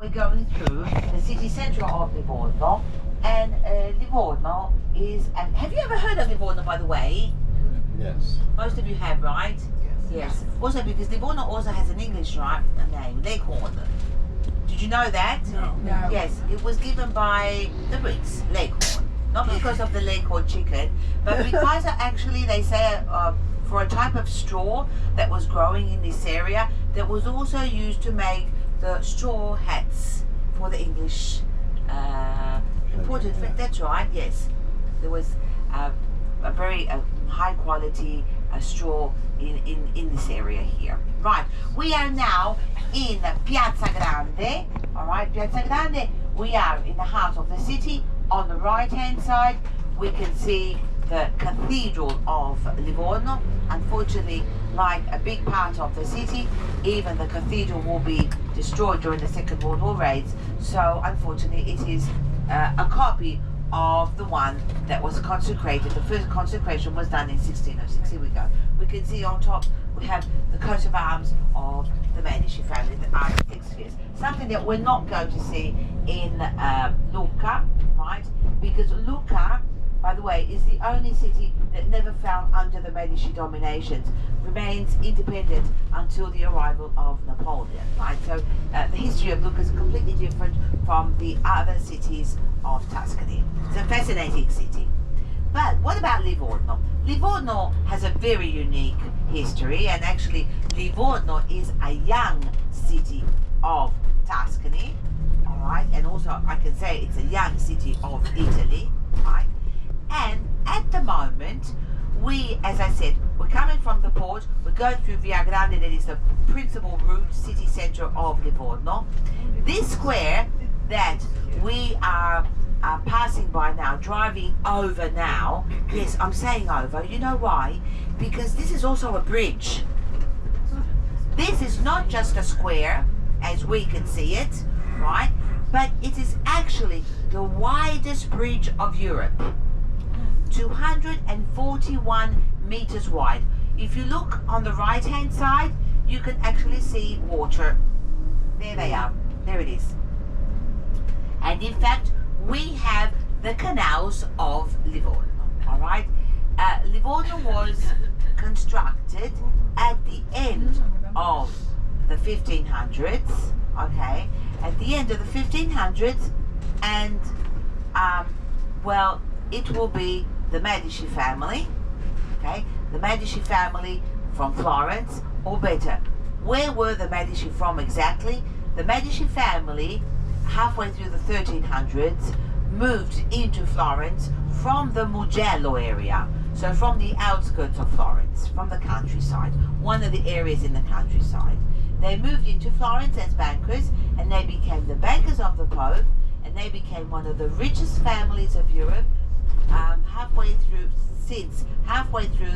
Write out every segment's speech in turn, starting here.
We're going through the city centre of Livorno, and Livorno is. Have you ever heard of Livorno, by the way? Yes. Most of you have, right? Yes. Yes. Also, because Livorno also has an English name, Leghorn. Did you know that? No. Yes, it was given by the Brits, Leghorn. Not because of the Leghorn chicken, but because actually they say for a type of straw that was growing in this area that was also used to make the straw hats for the English imported. That's right. Yes, there was a very high quality straw in this area here. Right, we are now in Piazza Grande. All right, Piazza Grande. We are in the heart of the city. On the right hand side, we can see the Cathedral of Livorno. Unfortunately, like a big part of the city, even the cathedral will be destroyed during the Second World War raids. So unfortunately, it is a copy of the one that was consecrated. The first consecration was done in 1606. Here we go. We can see on top we have the coat of arms of the Medici family, the architect spheres. Something that we're not going to see in Luka, right? Because Luka, by the way, is the only city that never fell under the Medici dominations, remains independent until the arrival of Napoleon, right? So the history of Lucca is completely different from the other cities of Tuscany. It's a fascinating city. But what about Livorno? Livorno has a very unique history, and actually Livorno is a young city of Tuscany, all right? And also I can say it's a young city of Italy, right? And at the moment, we, as I said, we're coming from the port, we're going through Via Grande, that is the principal route, city centre of Livorno. This square that we are passing by now, driving over now, yes, I'm saying over, you know why? Because this is also a bridge. This is not just a square, as we can see it, right? But it is actually the widest bridge of Europe. 241 meters wide. If you look on the right hand side, you can actually see water. There they are. There it is. And in fact, we have the canals of Livorno. All right. Livorno was constructed at the end of the 1500s. Okay, at the end of the 1500s, and well, it will be the Medici family, okay? The Medici family from Florence, or better, where were the Medici from exactly? The Medici family, halfway through the 1300s, moved into Florence from the Mugello area, so from the outskirts of Florence, from the countryside, one of the areas in the countryside. They moved into Florence as bankers, and they became the bankers of the Pope, and they became one of the richest families of Europe, halfway through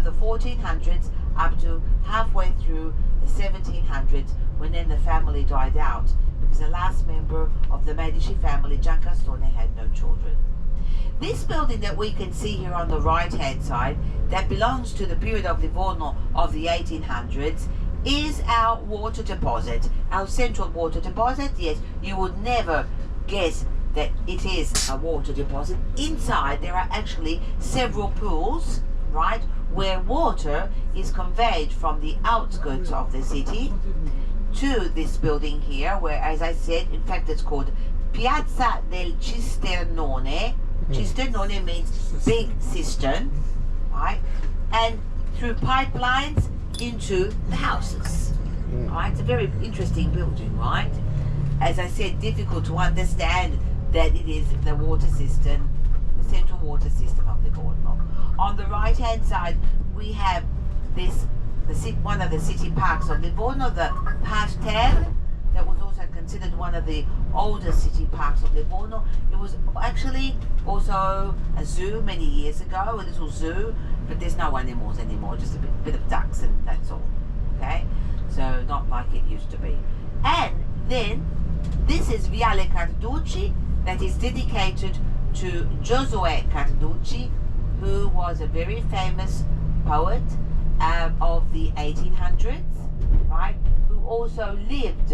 the 1400s up to halfway through the 1700s, when then the family died out because the last member of the Medici family, Giancastone, had no children. This building that we can see here on the right hand side, that belongs to the period of Livorno of the 1800s, is our water deposit, our central water deposit. Yes, you would never guess that it is a water deposit. Inside there are actually several pools, right, where water is conveyed from the outskirts of the city to this building here, where, as I said, in fact it's called Piazza del Cisternone. Cisternone means big cistern, right, and through pipelines into the houses. Right, it's a very interesting building, right? As I said, difficult to understand that it is the water system, the central water system of Livorno. On the right hand side, we have this, one of the city parks of Livorno, the Parterre, that was also considered one of the oldest city parks of Livorno. It was actually also a zoo many years ago, a little zoo, but there's no animals anymore, just a bit of ducks, and that's all. Okay, so not like it used to be. And then this is Viale Carducci, that is dedicated to Giosuè Carducci, who was a very famous poet of the 1800s, right? Who also lived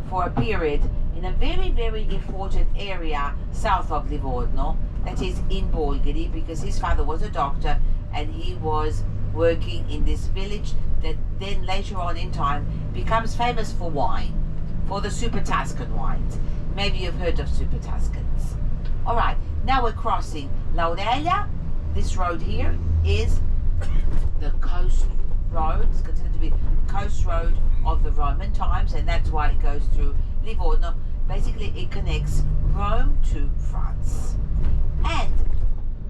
for a period in a very, very important area south of Livorno, that is in Bolgheri, because his father was a doctor and he was working in this village that then later on in time becomes famous for wine, for the Super Tuscan wines. Maybe you've heard of Super Tuscans. All right, now we're crossing L'Aurelia. This road here is the coast road. It's considered to be the coast road of the Roman times, and that's why it goes through Livorno. Basically, it connects Rome to France. And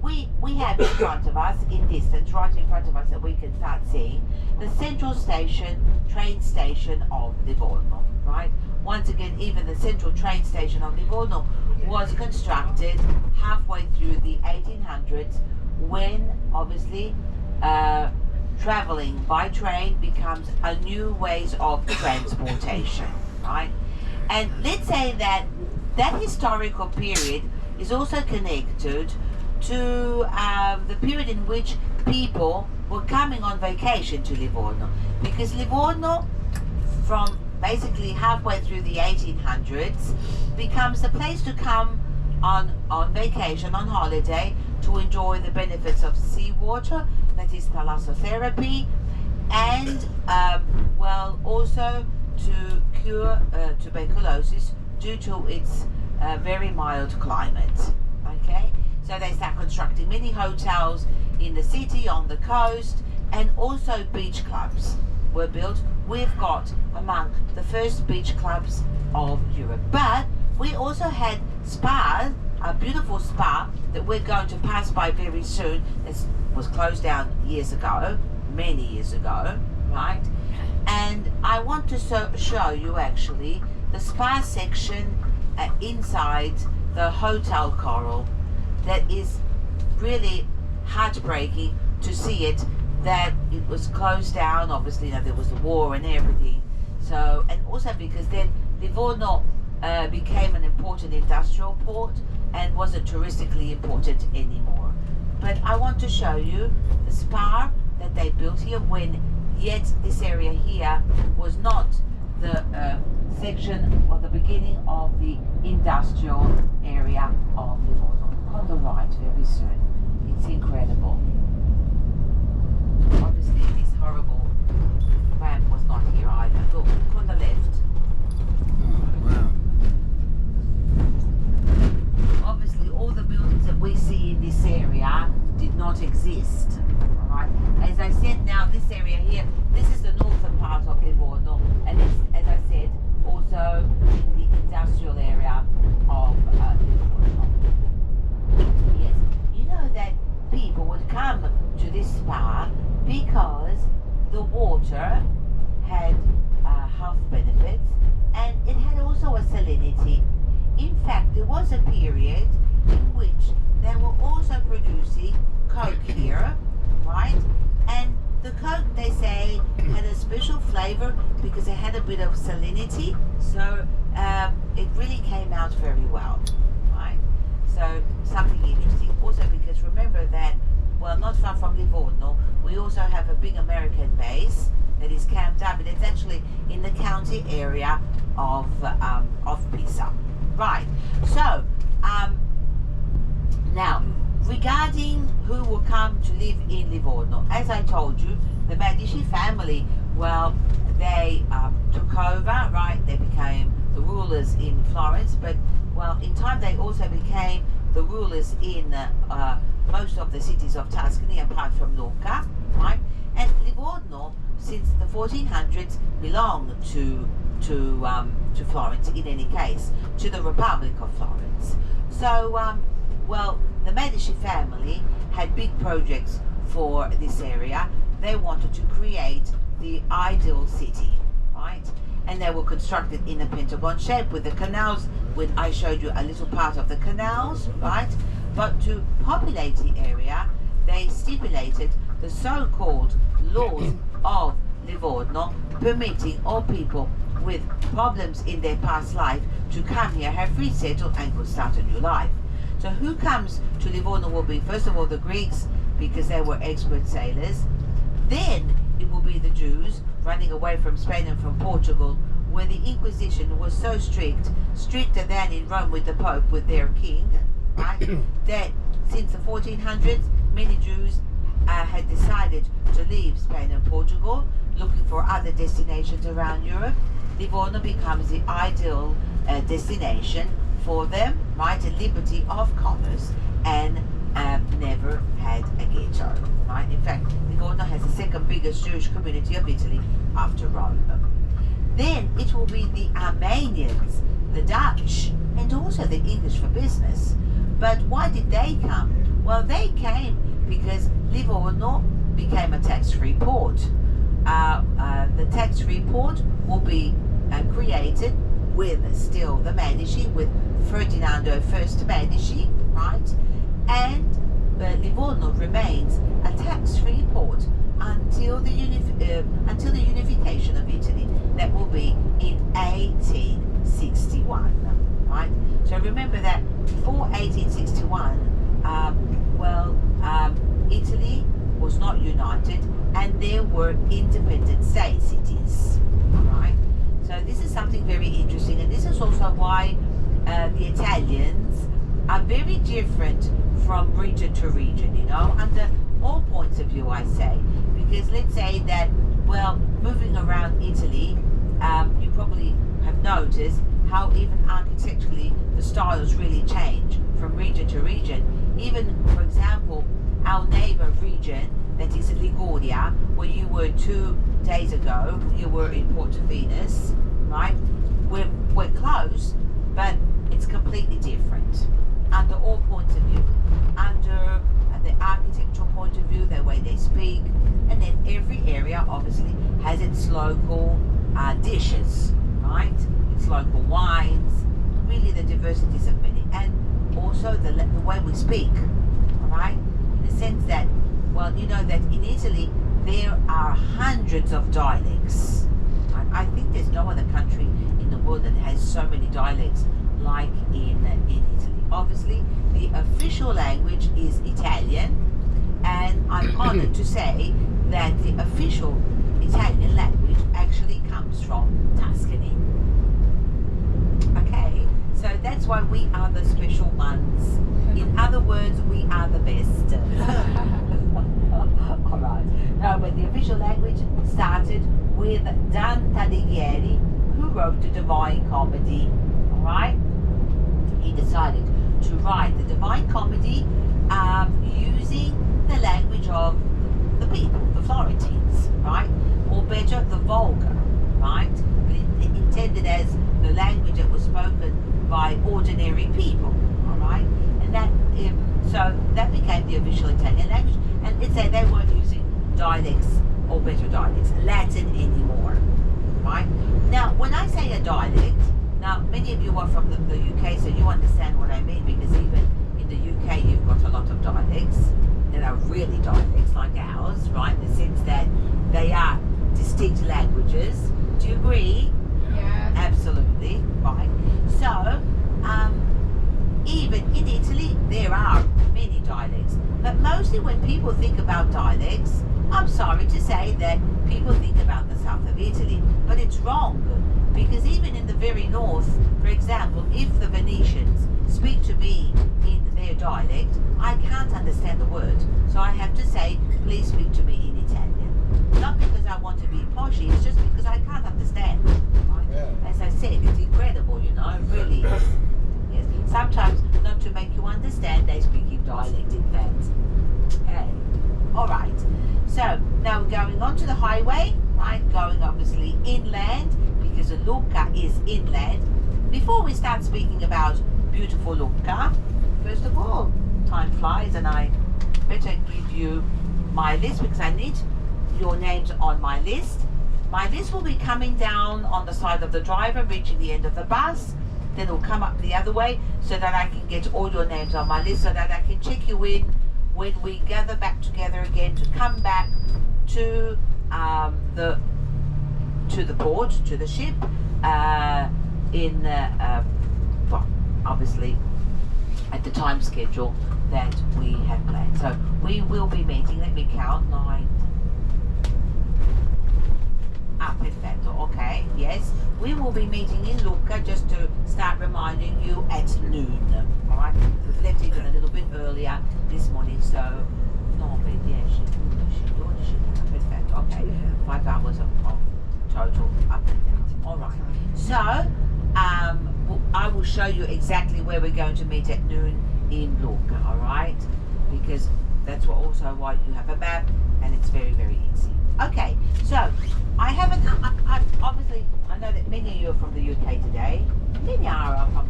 we have in front of us, in distance, right in front of us, that we can start seeing the central station, train station of Livorno, right? Once again, even the central train station of Livorno was constructed halfway through the 1800s, when obviously traveling by train becomes a new ways of transportation, right? And let's say that that historical period is also connected to the period in which people were coming on vacation to Livorno, because Livorno, from basically halfway through the 1800s, becomes the place to come on vacation, on holiday, to enjoy the benefits of seawater, that is thalassotherapy, and well, also to cure tuberculosis due to its very mild climate. Okay, so they start constructing many hotels in the city, on the coast, and also beach clubs were built. We've got among the first beach clubs of Europe, but we also had spas, a beautiful spa that we're going to pass by very soon. This was closed down years ago, many years ago, right? And I want to show you actually the spa section inside the Hotel Coral. That is really heartbreaking to see it, that it was closed down. Obviously, you know, there was the war and everything. So, and also because then Livorno became an important industrial port and wasn't touristically important anymore. But I want to show you the spa that they built here, when yet this area here was not the section or the beginning of the industrial area of Livorno. On the right, very soon. It's incredible. Obviously, this horrible ramp was not here either. Look on the left. Wow. Obviously, all the buildings that we see in this area did not exist. Alright. As I said, now this area here, this is the northern part of Livorno, and it's, as I said, also in the industrial area of Livorno. Yes, you know that people would come to this spa because the water had health benefits, and it had also a salinity. In fact, there was a period in which they were also producing Coke here, right? And the Coke, they say, had a special flavor because it had a bit of salinity, so it really came out very well, right? So something interesting. Also, because remember that, well, not far from Livorno, we also have a big American base that is camped up, and it's actually in the county area of Pisa. Right. So now, regarding who will come to live in Livorno, as I told you, the Medici family, well, they took over, right? They became the rulers in Florence, but, well, in time they also became the rulers in most of the cities of Tuscany, apart from Luka, right? And Livorno, since the 1400s, belonged to Florence, in any case, to the Republic of Florence. So, well, the Medici family had big projects for this area. They wanted to create the ideal city, right? And they were constructed in a pentagon shape with the canals, when I showed you a little part of the canals, right? But to populate the area, they stipulated the so-called laws of Livorno, permitting all people with problems in their past life to come here, have free settle, and could start a new life. So who comes to Livorno will be, first of all, the Greeks, because they were expert sailors. Then it will be the Jews running away from Spain and from Portugal where the Inquisition was so strict, stricter than in Rome with the Pope, with their king, right? That since the 1400s, many Jews had decided to leave Spain and Portugal, looking for other destinations around Europe. Livorno becomes the ideal destination for them, right? A liberty of commerce, and never had a ghetto, right? In fact, Livorno has the second biggest Jewish community of Italy after Rome. Then it will be the Armenians, the Dutch, and also the English for business. But why did they come? Well, they came because Livorno became a tax-free port. The tax-free port will be created with still the Medici, with Ferdinando I Medici, right? And Livorno remains a tax-free port until the unification of Italy. That will be in 1861, right? So remember that before 1861, Italy was not united, and there were independent state cities, right? So this is something very interesting, and this is also why the Italians are very different from region to region, you know, under all points of view, I say. Because let's say that, well, moving around Italy, you probably have noticed how even architecturally the styles really change from region to region. Even, for example, our neighbor region, that is Liguria, where you were 2 days ago, you were in Portovenus, right? We're close, but it's completely different under all points of view. Under the architectural point of view, the way they speak, and then every area obviously has its local dishes, right? Its local wines, really the diversities of many, and also the way we speak, all right? In the sense that, well, you know that in Italy there are hundreds of dialects. I think there's no other country in the world that has so many dialects like in Italy. Obviously, the official language is Italian, and I'm honored to say that the official Italian language actually comes from Tuscany. Okay, so that's why we are the special ones. In other words, we are the best. Alright, now but the official language started with Dante Alighieri, who wrote the Divine Comedy. Alright, he decided to write the Divine Comedy using the language of the people, the Florentines, right? Or better, the vulgar, right? Intended as the language that was spoken by ordinary people, all right? And that, so that became the official Italian language. And let's say they weren't using dialects, or better dialects, Latin anymore, right? Now, when I say a dialect, now many of you are from the UK, so you understand what I mean, because even in the UK you've got a lot of dialects that are really dialects like ours, right? In the sense that they are distinct languages. Do you agree? Yeah. Absolutely, right. So, even in Italy there are many dialects, but mostly when people think about dialects, I'm sorry to say that people think about the south of Italy, but it's wrong, because even in the very north, for example, if the Venetians speak to me in their dialect, I can't understand the word, so I have to say, please speak to me in Italian. Not because I want to be poshy, it's just because I can't understand. Right? Yeah. As I said, it's incredible, you know, it really is. Yes. Sometimes, not to make you understand, they speak in dialect, in fact. Okay. Alright. So, now we're going on to the highway, right? Going obviously inland, because Luka is inland. Before we start speaking about beautiful Luka, first of all, time flies, and I better give you my list, because I need your names on my list. My list will be coming down on the side of the driver, reaching the end of the bus. Then it'll come up the other way, so that I can get all your names on my list, so that I can check you in when we gather back together again to come back to the port, to the ship, well, obviously at the time schedule that we have planned. So we will be meeting, let me count, 9. Ah, perfetto. Okay, yes. We will be meeting in Luca, just to start reminding you, at noon. All right? We've left even a little bit earlier this morning, so no, but yeah, perfetto. Okay, 5 hours of total up and down. All right. So, I will show you exactly where we're going to meet at noon in Luca. All right? Because that's also why you have a map, and it's very, very easy. Okay, so I haven't. Obviously, I know that many of you are from the UK today. Many are from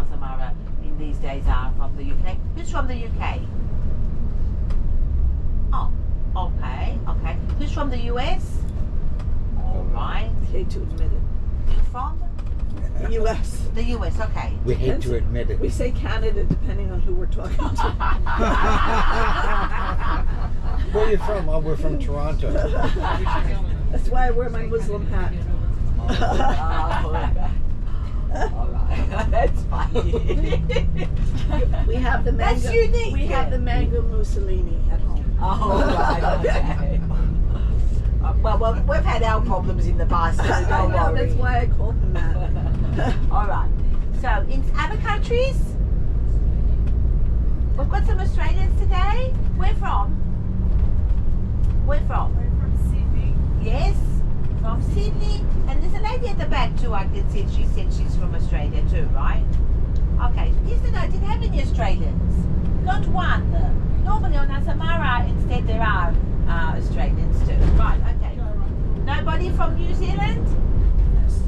Samara in these days are from the UK. Who's from the UK? Oh, okay, okay. Who's from the US? All right. Hate to admit it. You from? The U.S. The US. Okay. We hate to admit it. We say Canada depending on who we're talking to. Where are you from? Oh, we're from Toronto. That's why I wear my Muslim hat. All right. That's funny. We have the mango. That's unique. We have the mango Mussolini at home. Oh, right. Okay. Well, we've had our problems in the past, so don't I know, worry. that's why I called them that. All right. So, in other countries, we've got some Australians today. Where from? Where from? We're from Sydney. Yes, from Sydney. And there's a lady at the back too, I can see. She said she's from Australia too, right? Okay. Yesterday I didn't have any Australians. Not one. Normally on Samara, instead there are Australians too. Right, okay. Nobody from New Zealand? Yes.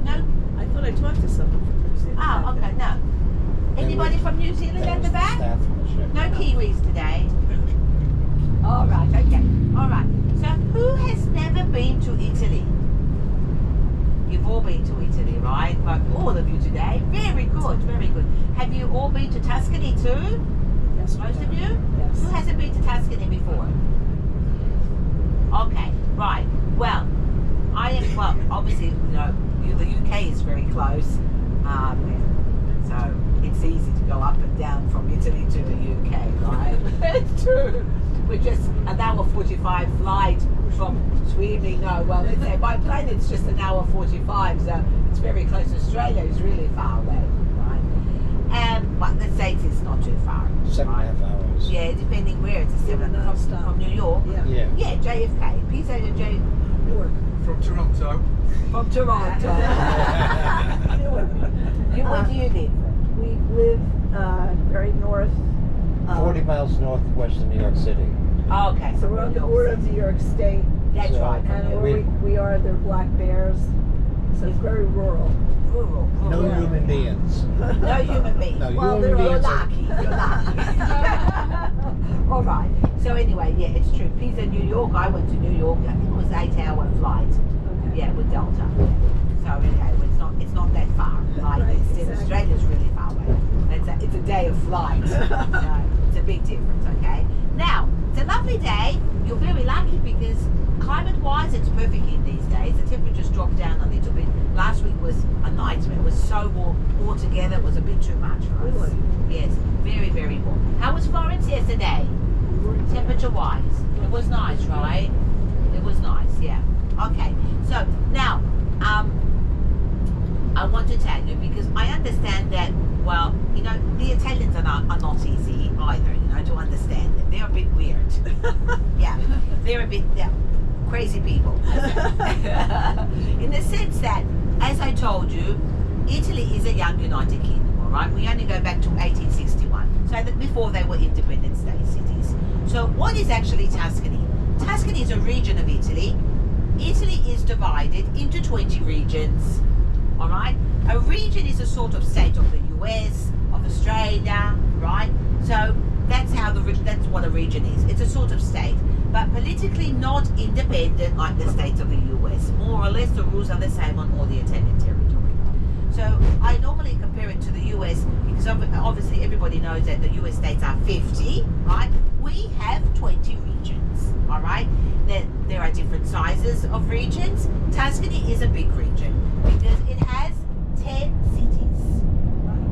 No? I thought I talked to someone from New Zealand. Ah, okay, no. Anybody from New Zealand at the back? Staff from the ship. No Kiwis today? All right, okay. All right. So who has never been to Italy? You've all been to Italy, right? Like all of you today. Very good, very good. Have you all been to Tuscany too? Yes, Most of you? Yes. Who hasn't been to Tuscany before? Okay, right. Well, obviously, the UK is very close. So it's easy to go up and down from Italy to the UK, right? It's true. We're just an hour 45 flight from Sweden. No, well, let's say by plane it's just an hour 45, so it's very close. Australia is really far away, right? But the States is not too far. 7.5 hours. Yeah, depending where it's a 7 from New York. Yeah. Yeah. Yeah, JFK. Pizza to J. Newark. From Toronto. From Toronto. Where do you live? We live very north. 40 miles northwest of New York City. Oh, okay. So we're on the border of New York State. That's So- right. And From where we are the Black Bears. So it's very rural. rural. No Yeah. human beings. No human being. No, Well, human they're You're beings. are- lucky. You're lucky. All right. So anyway, yeah, it's true. Pisa, New York. I went to New York. I think it was 8-hour flight. Okay. Yeah, with Delta. So anyway, it's not that far. Like Right, it's exactly. Australia's really far away. It's a day of flight. So it's a big difference. Okay. Now it's a lovely day. You're very lucky because climate-wise, it's perfect in these days. The temperatures dropped down a little bit. Last week was a nightmare. It was so warm. Altogether, it was a bit too much for us. Really? Yes, very, very warm. How was Florence yesterday? Temperature-wise, it was nice, right? It was nice, yeah. Okay, so now, I want to tell you because I understand that. Well, you know, the Italians are not easy either. You know, to understand them. They're a bit weird. Yeah, they're a bit crazy people. In the sense that, as I told you, Italy is a young United Kingdom. All right, we only go back to 1861, so that before they were independent state cities. So, what is actually Tuscany? Tuscany is a region of Italy. Italy is divided into 20 regions. All right, a region is a sort of state of the US, of Australia, right? So that's what a region is. It's a sort of state, but politically not independent like the states of the US. More or less, the rules are the same on all the Italian territory. So I normally compare it to the US because obviously everybody knows that the US states are 50, right? We have 20 regions, all right? There are different sizes of regions. Tuscany is a big region because it has 10 cities.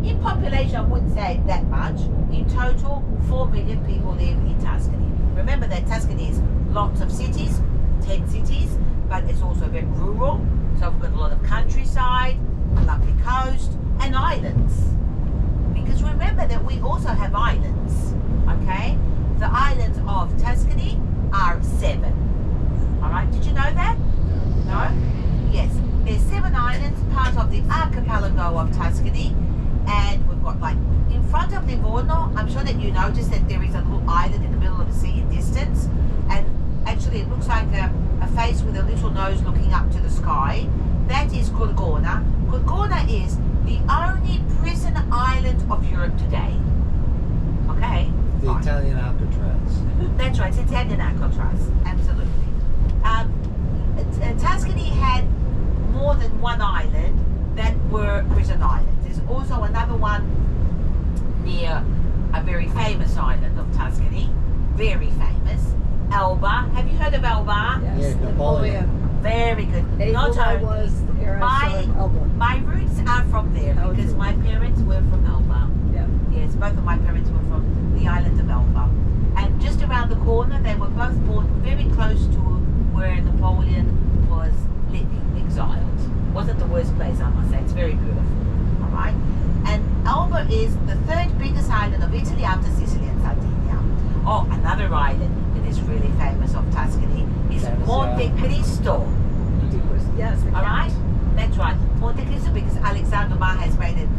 In population, I wouldn't say that much. In total, 4 million people live in Tuscany. Remember that Tuscany is lots of cities, 10 cities, but it's also very rural. So we've got a lot of countryside, a lovely coast, and islands. Because remember that we also have islands, okay? The islands of Tuscany are 7. All right, did you know that? No? Yes, there's 7 islands, part of the archipelago of Tuscany, and we've got like, in front of Livorno, I'm sure that you noticed that there is a little island in the middle of the sea in distance, and actually it looks like a face with a little nose looking up to the sky. That is Gorgona. Gorgona is the only prison island of Europe today. Okay? The Fine. Italian Alcatraz. That's right, it's Italian Alcatraz, absolutely. Tuscany had more than one island that were prison islands. There's also another one near a very famous island of Tuscany, very famous, Elba. Have you heard of Elba? Yes, Yeah, Napoleon. Very good. Not Naples only was there I saw in Elba. my roots are from there How because true. my parents were from Elba. Yeah. Yes, both of my parents were from the island of Elba. And just around the corner, they were both born very close to where Napoleon was living, exiled. Wasn't the worst place, I must say. It's very beautiful. All right? And Elba is the 3rd biggest island of Italy after Sicily and Sardinia. Oh, another island that is really famous of Tuscany is San Monte Jose. Cristo. Yes, the All right? That's right. Monte Cristo, because Alexander Dumas has made it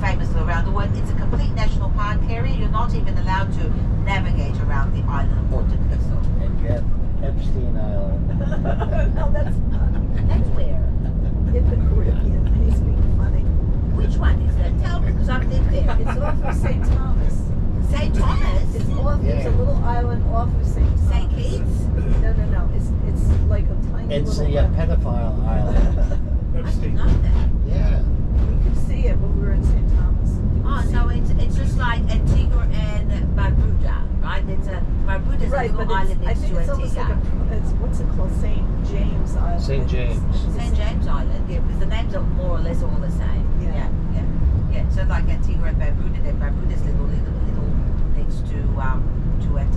famous around the world. It's a complete national park area. You're not even allowed to navigate around the island of Monte Cristo. And you have Epstein Island. No, that's That's where? in the Caribbean. He's being funny. Which one is that? Tell me, because I've lived there. It's off of St. Thomas. St. Thomas? It's off. It's a Yeah. little island off of St. Thomas. St. Kitts? No. It's like a tiny It's little. the pedophile island. I didn't know that. Yeah. We could see it when we were in St. Thomas. You Oh, could see so it. it's just like Antigua and Barbuda, right? It's a Barbuda's Right, a little but island I next think to it's almost like Antigua. it's what's it called? St. James Island. St. James. St. James Island, yeah, because the names are more or less all the same. Yeah. Yeah. So like Antigua and Barbuda, then Barbuda's little next to Antigua.